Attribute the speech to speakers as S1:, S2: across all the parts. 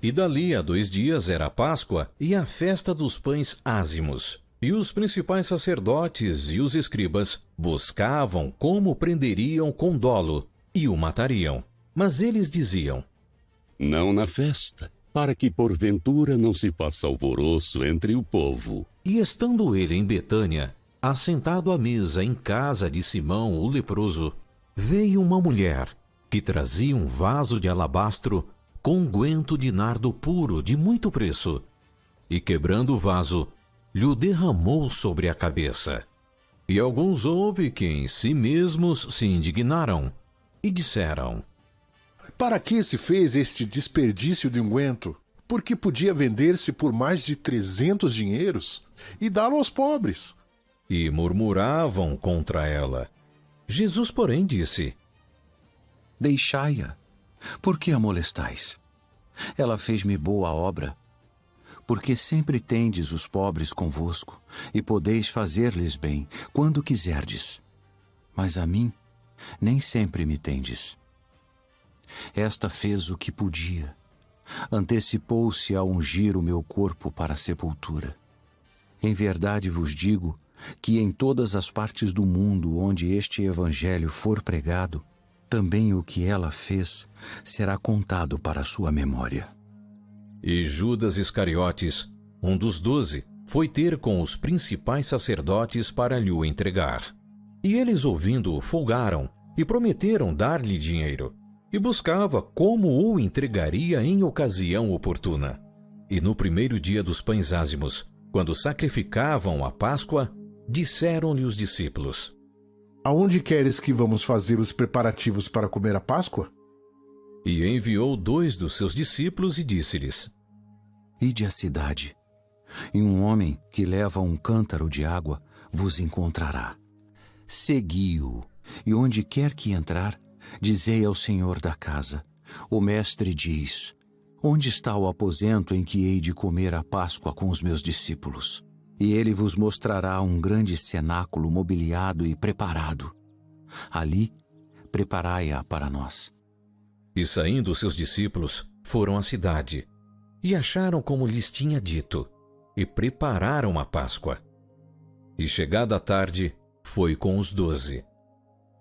S1: E dali a 2 dias era a Páscoa e a festa dos pães ázimos. E os principais sacerdotes e os escribas buscavam como prenderiam com dolo e o matariam. Mas eles diziam:
S2: não na festa, para que porventura não se faça alvoroço entre o povo.
S1: E estando ele em Betânia, assentado à mesa em casa de Simão o leproso, veio uma mulher que trazia um vaso de alabastro com unguento de nardo puro de muito preço, e quebrando o vaso, lhe derramou sobre a cabeça. E alguns houve que em si mesmos se indignaram, e disseram:
S3: para que se fez este desperdício de unguento? Porque podia vender-se por mais de 300 dinheiros e dá-lo aos pobres.
S1: E murmuravam contra ela. Jesus, porém, disse:
S4: deixai-a, por que a molestais? Ela fez-me boa obra. Porque sempre tendes os pobres convosco, e podeis fazer-lhes bem, quando quiserdes. Mas a mim, nem sempre me tendes. Esta fez o que podia. Antecipou-se a ungir o meu corpo para a sepultura. Em verdade vos digo que em todas as partes do mundo onde este evangelho for pregado, também o que ela fez será contado para a sua memória.
S1: E Judas Iscariotes, um dos 12, foi ter com os principais sacerdotes para lhe o entregar. E eles, ouvindo-o, folgaram e prometeram dar-lhe dinheiro. E buscava como o entregaria em ocasião oportuna. E no primeiro dia dos pães ázimos, quando sacrificavam a Páscoa, disseram-lhe os discípulos:
S3: aonde queres que vamos fazer os preparativos para comer a Páscoa?
S1: E enviou 2 dos seus discípulos e disse-lhes:
S4: ide à cidade, e um homem que leva um cântaro de água vos encontrará. Segui-o, e onde quer que entrar, dizei ao senhor da casa: o mestre diz, onde está o aposento em que hei de comer a Páscoa com os meus discípulos? E ele vos mostrará um grande cenáculo mobiliado e preparado. Ali, preparai-a para nós.
S1: E saindo seus discípulos, foram à cidade, e acharam como lhes tinha dito, e prepararam a Páscoa. E chegada a tarde, foi com os 12.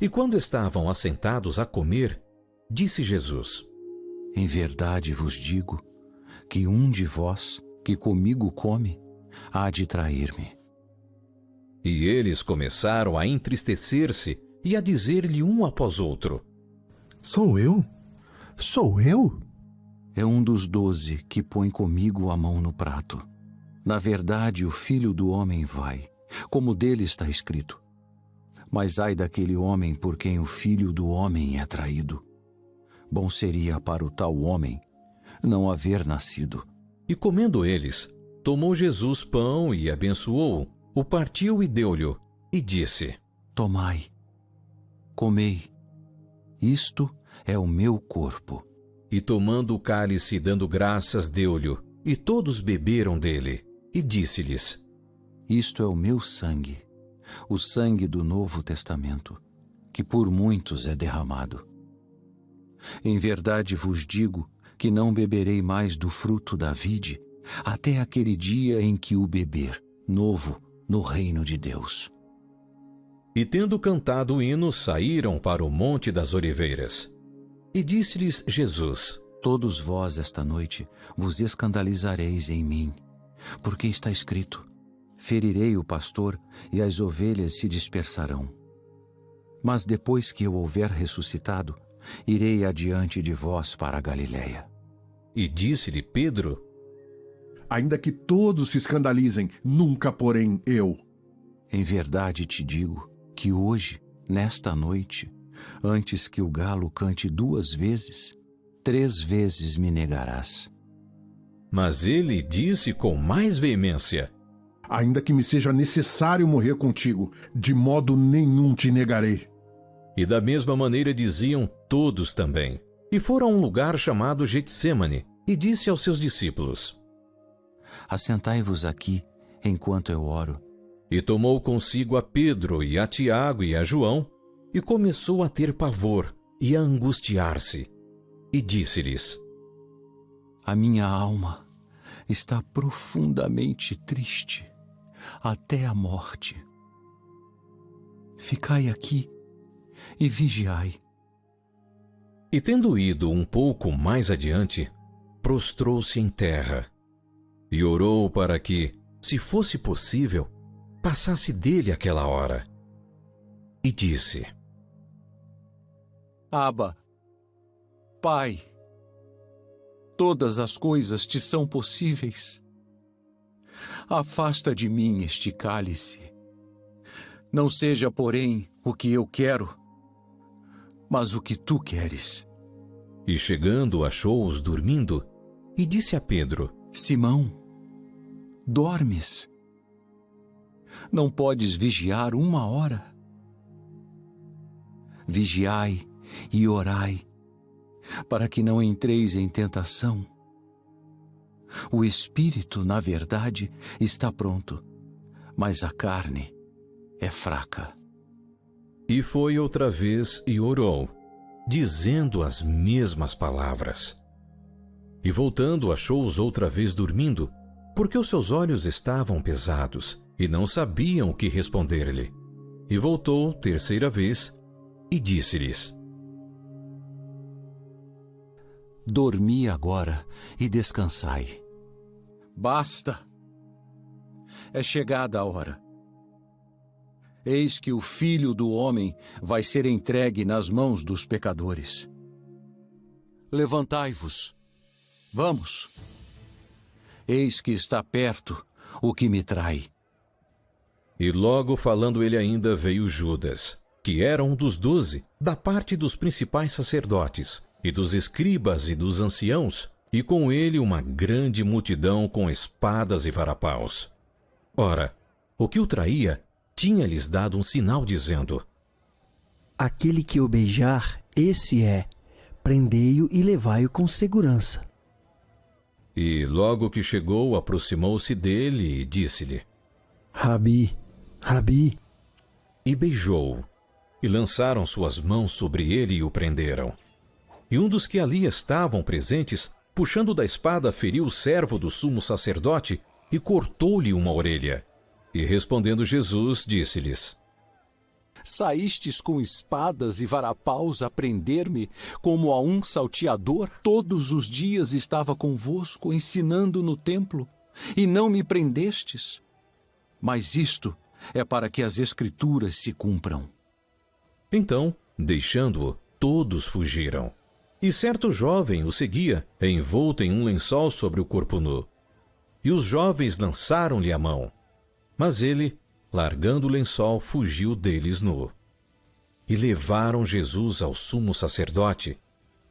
S1: E quando estavam assentados a comer, disse Jesus:
S4: em verdade vos digo que um de vós que comigo come, há de trair-me.
S1: E eles começaram a entristecer-se e a dizer-lhe um após outro:
S5: sou eu? Sou eu?
S4: É um dos 12 que põe comigo a mão no prato. Na verdade, o Filho do Homem vai, como dele está escrito. Mas ai daquele homem por quem o Filho do Homem é traído. Bom seria para o tal homem não haver nascido.
S1: E comendo eles, tomou Jesus pão e abençoou, o partiu e deu-lhe, e disse:
S4: tomai, comei, isto é o meu corpo.
S1: E tomando o cálice e dando graças, deu-lhe, e todos beberam dele. E disse-lhes:
S4: isto é o meu sangue, o sangue do Novo Testamento, que por muitos é derramado. Em verdade vos digo que não beberei mais do fruto da vide, até aquele dia em que o beber, novo, no reino de Deus.
S1: E tendo cantado o hino, saíram para o Monte das Oliveiras. E disse-lhes Jesus:
S4: todos vós esta noite vos escandalizareis em mim, porque está escrito: ferirei o pastor e as ovelhas se dispersarão. Mas depois que eu houver ressuscitado, irei adiante de vós para a Galiléia.
S1: E disse-lhe Pedro:
S3: ainda que todos se escandalizem, nunca porém eu.
S4: Em verdade te digo que hoje, nesta noite, antes que o galo cante 2 vezes, 3 vezes me negarás.
S1: Mas ele disse com mais veemência:
S3: ainda que me seja necessário morrer contigo, de modo nenhum te negarei.
S1: E da mesma maneira diziam todos também. E foram a um lugar chamado Getsêmane, e disse aos seus discípulos:
S4: assentai-vos aqui, enquanto eu oro.
S1: E tomou consigo a Pedro e a Tiago e a João, e começou a ter pavor e a angustiar-se. E disse-lhes:
S4: A minha alma está profundamente triste, até a morte. Ficai aqui e vigiai.
S1: E tendo ido um pouco mais adiante, prostrou-se em terra e orou para que, se fosse possível, passasse dele aquela hora. E disse:
S4: Abba, Pai, todas as coisas te são possíveis. Afasta de mim este cálice. Não seja, porém, o que eu quero, mas o que tu queres.
S1: E chegando, achou-os dormindo, e disse a Pedro:
S4: Simão, dormes? Não podes vigiar 1 hora? Vigiai e orai, para que não entreis em tentação. O espírito, na verdade, está pronto, mas a carne é fraca.
S1: E foi outra vez e orou, dizendo as mesmas palavras. E voltando, achou-os outra vez dormindo, porque os seus olhos estavam pesados, e não sabiam o que responder-lhe. E voltou terceira vez, e disse-lhes:
S4: Dormi agora e descansai. Basta! É chegada a hora. Eis que o Filho do Homem vai ser entregue nas mãos dos pecadores. Levantai-vos. Vamos. Eis que está perto o que me trai.
S1: E logo falando ele ainda, veio Judas, que era um dos 12, da parte dos principais sacerdotes, e dos escribas e dos anciãos, e com ele uma grande multidão com espadas e varapaus. Ora, o que o traía tinha-lhes dado um sinal, dizendo:
S6: Aquele que o beijar, esse é. Prendei-o e levai-o com segurança.
S1: E logo que chegou, aproximou-se dele e disse-lhe:
S6: Rabi, Rabi.
S1: E beijou-o, e lançaram suas mãos sobre ele e o prenderam. E um dos que ali estavam presentes, puxando da espada, feriu o servo do sumo sacerdote e cortou-lhe uma orelha. E respondendo Jesus, disse-lhes:
S4: Saístes com espadas e varapaus a prender-me como a um salteador? Todos os dias estava convosco, ensinando no templo, e não me prendestes. Mas isto é para que as Escrituras se cumpram.
S1: Então, deixando-o, todos fugiram. E certo jovem o seguia, envolto em um lençol sobre o corpo nu. E os jovens lançaram-lhe a mão. Mas ele, largando o lençol, fugiu deles nu. E levaram Jesus ao sumo sacerdote,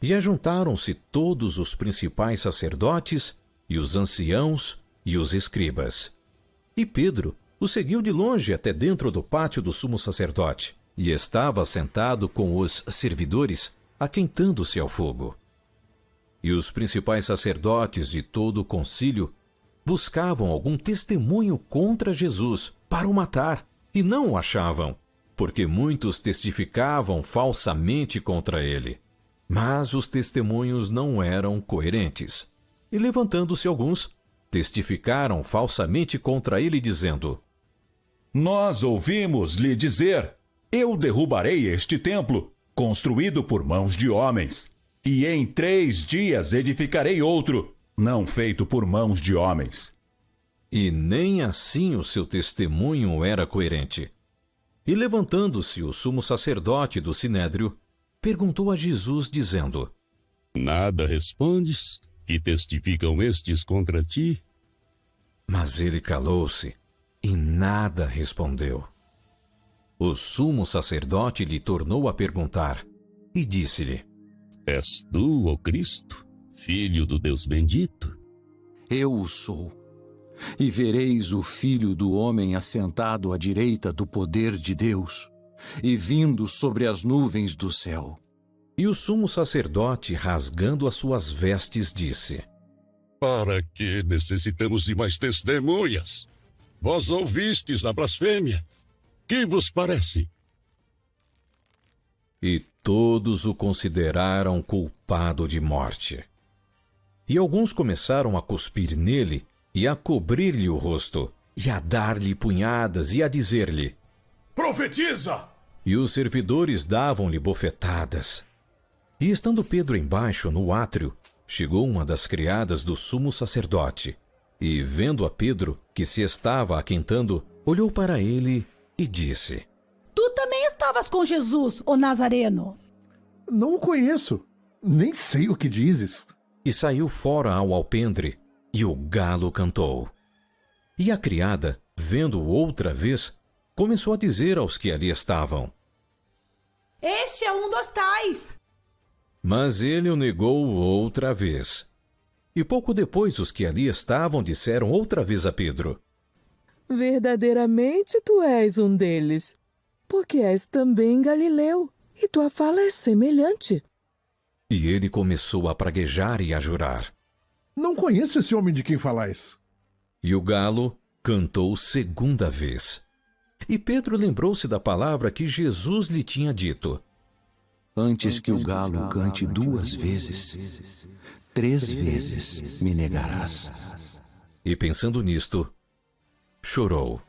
S1: e ajuntaram-se todos os principais sacerdotes, e os anciãos, e os escribas. E Pedro o seguiu de longe até dentro do pátio do sumo sacerdote, e estava sentado com os servidores, aquentando-se ao fogo. E os principais sacerdotes e todo o concílio buscavam algum testemunho contra Jesus para o matar, e não o achavam, porque muitos testificavam falsamente contra ele. Mas os testemunhos não eram coerentes. E levantando-se alguns, testificaram falsamente contra ele, dizendo:
S7: Nós ouvimos-lhe dizer: Eu derrubarei este templo, construído por mãos de homens, e em 3 dias edificarei outro, não feito por mãos de homens.
S1: E nem assim o seu testemunho era coerente. E levantando-se o sumo sacerdote do Sinédrio, perguntou a Jesus, dizendo:
S2: Nada respondes? Que testificam estes contra ti?
S1: Mas ele calou-se e nada respondeu. O sumo sacerdote lhe tornou a perguntar e disse-lhe:
S2: És tu, ó Cristo, Filho do Deus bendito?
S4: Eu o sou. E vereis o Filho do Homem assentado à direita do poder de Deus, e vindo sobre as nuvens do céu.
S1: E o sumo sacerdote, rasgando as suas vestes, disse:
S2: Para que necessitamos de mais testemunhas? Vós ouvistes a blasfêmia. Que vos parece?
S1: E todos o consideraram culpado de morte. E alguns começaram a cuspir nele e a cobrir-lhe o rosto, e a dar-lhe punhadas e a dizer-lhe:
S8: Profetiza!
S1: E os servidores davam-lhe bofetadas. E estando Pedro embaixo no átrio, chegou uma das criadas do sumo sacerdote, e vendo a Pedro, que se estava aquentando, olhou para ele e disse:
S9: Tu também estavas com Jesus, o Nazareno.
S3: Não o conheço, nem sei o que dizes.
S1: E saiu fora ao alpendre, e o galo cantou. E a criada, vendo-o outra vez, começou a dizer aos que ali estavam:
S9: Este é um dos tais.
S1: Mas ele o negou outra vez. E pouco depois os que ali estavam disseram outra vez a Pedro:
S10: Verdadeiramente tu és um deles, porque és também galileu, e tua fala é semelhante.
S1: E ele começou a praguejar e a jurar:
S3: Não conheço esse homem de quem falais.
S1: E o galo cantou segunda vez. E Pedro lembrou-se da palavra que Jesus lhe tinha dito:
S4: Antes que o galo cante 2 vezes, 3 vezes me negarás.
S1: E pensando nisto, chorou.